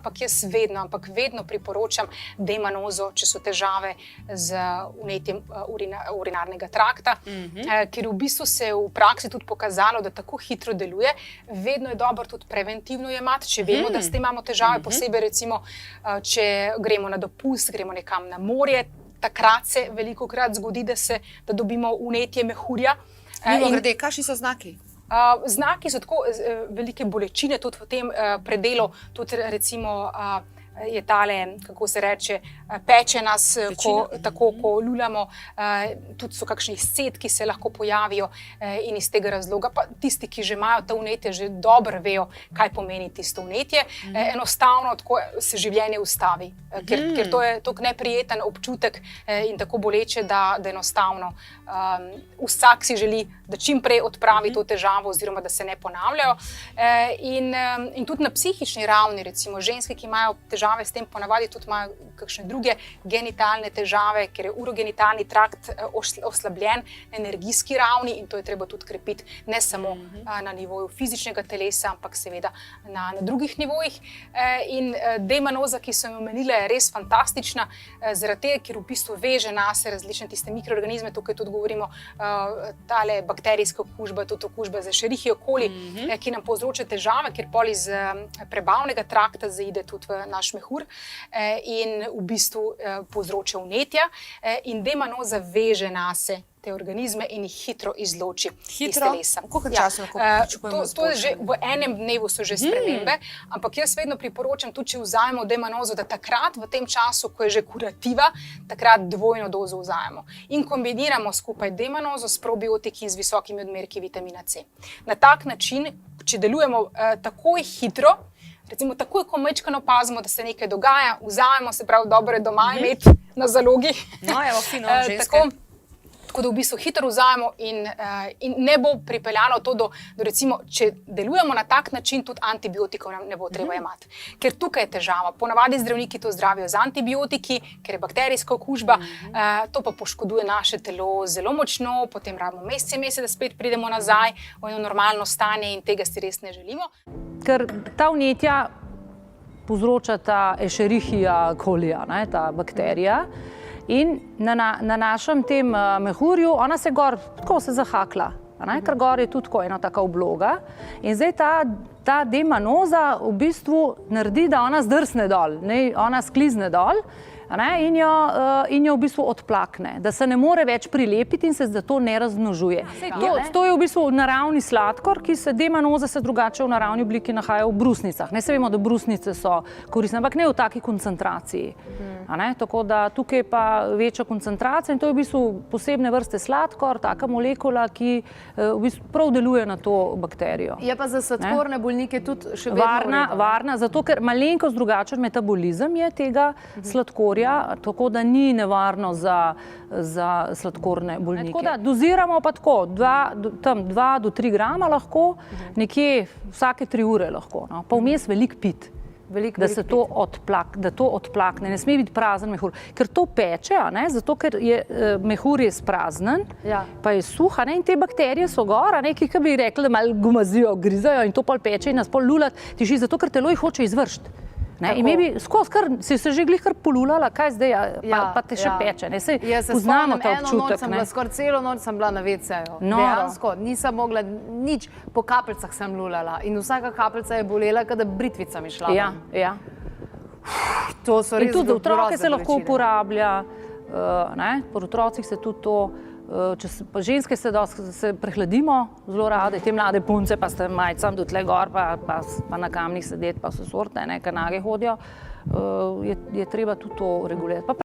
ampak jaz vedno priporočam demanozo, če so težave z vnetjem urinarnega trakta, ker v bistvu se je v praksi tudi pokazalo, da tako hitro deluje. Vedno je dobro tudi preventivno jemati, če vemo, da s tem imamo težave, posebej recimo, če gremo na dopust, gremo nekam na morje, takrat se velikokrat zgodi, da dobimo vnetje mehurja. Mimogrede, kakšni so znaki? Znaki so tako velike bolečine tudi v tem predelu, tudi recimo je tale, kako se reče, peče nas, tako ko lulamo, tudi so kakšni izced, ki se lahko pojavijo in iz tega razloga, pa tisti, ki že imajo to vnetje, že dobro vejo, kaj pomeni tisto vnetje. Enostavno tako se življenje ustavi, ker to je tako neprijeten občutek in tako boleče, da enostavno vsak si želi, da čim prej odpravi to težavo oziroma da se ne ponavljajo. In tudi na psihični ravni, recimo ženske, ki imajo težave s tem, ponavadi tudi imajo kakšne druge genitalne težave, ker je urogenitalni trakt oslabljen na energijski ravni in to je treba tudi krepiti ne samo na nivoju fizičnega telesa, ampak seveda na drugih nivojih. In demanoza, ki sem jo omenila, je res fantastična, zaradi tega, ker v bistvu veže nase različne tiste mikroorganizme, tukaj tudi govorimo tale bakterijska okužba, tudi okužba z Escherichia coli, ki nam povzroča težave, ker pol iz prebavnega trakta zaide tudi v naš mehur in v bistvu povzroča vnetja. In demanoza veže nase te organizme in jih hitro izloči iz telesa. Koliko časa lahko pričakujemo izboljšanje? V enem dnevu so že spremembe, ampak jaz vedno priporočam, tudi če vzajemo demanozo, da takrat v tem času, ko je že kurativa, takrat dvojno dozo vzajemo. In kombiniramo skupaj demanozo s probiotiki in z visokimi odmerki vitamina C. Na tak način, če delujemo takoj hitro, recimo takoj, ko majčkeno opazimo, da se nekaj dogaja, vzajemo, se pravi, dobro je doma imeti na zalogi. No, evo, fino, ženske. Tako da v bistvu hitro vzajemo in ne bo pripeljalo to do recimo, če delujemo na tak način, tudi antibiotikov nam ne bo treba jemati. Ker tukaj je težava. Ponavadi zdravniki to zdravijo z antibiotiki, ker je bakterijska okužba, to pa poškoduje naše telo zelo močno, potem rabimo mesece, da spet pridemo nazaj v eno normalno stanje in tega si res ne želimo. Ker ta vnetja povzroča ta Escherichia coli, ta bakterija. In na našem tem mehurju, ona se gor, tako se zahakla, ker gor je tudi ena taka obloga. In zdaj ta demanoza v bistvu naredi, da ona zdrsne dol, ona sklizne dol in jo v bistvu odplakne, da se ne more več prilepiti in se zato ne razmnožuje. To je v bistvu naravni sladkor, ki se demanoza se drugače v naravni obliki nahaja v brusnicah. Ne se vemo, da brusnice so koristne, ampak ne v taki koncentraciji. Tako da tukaj je pa večja koncentracija in to je v bistvu posebne vrste sladkor, taka molekula, ki v bistvu prav deluje na to bakterijo. Je pa za sladkorne bolnike tudi še vedno varna, zato ker malenkost drugačen metabolizem je tega sladkorja, tako da ni nevarno za sladkorne bolnike. Tako da doziramo pa tako, 2 do 3 grama lahko, nekje vsake 3 ure lahko, pa vmes veliko piti. Da se to odplakne, ne sme biti prazen mehur. Ker to peče, zato ker mehur je spraznen, pa je suh, in te bakterije so gor, ki bi rekli, da malo gumazijo, grizajo in to pol peče in nas pol lulat tiši, zato ker telo jih hoče izvršiti. In mi bi skozi kar, si se že glih kar polulala, kaj zdaj, pa te še peče. Jaz se spomnim, eno noč sem bila, skoraj celo noč sem bila na WC-ju. Dejansko, nisem mogla nič, po kapljicah sem lulala in vsaka kapljica je bolela, kada britvica mi šla. Ja. To so res grozne bolečine. In tudi za otroke se lahko uporablja, pri otrocih se tudi to, ženske se prehladimo zelo rade, te mlade punce pa ste majcam do tle gor, pa na kamnih sedeti, pa so sorte, kanage hodijo, je treba tudi to regulirati.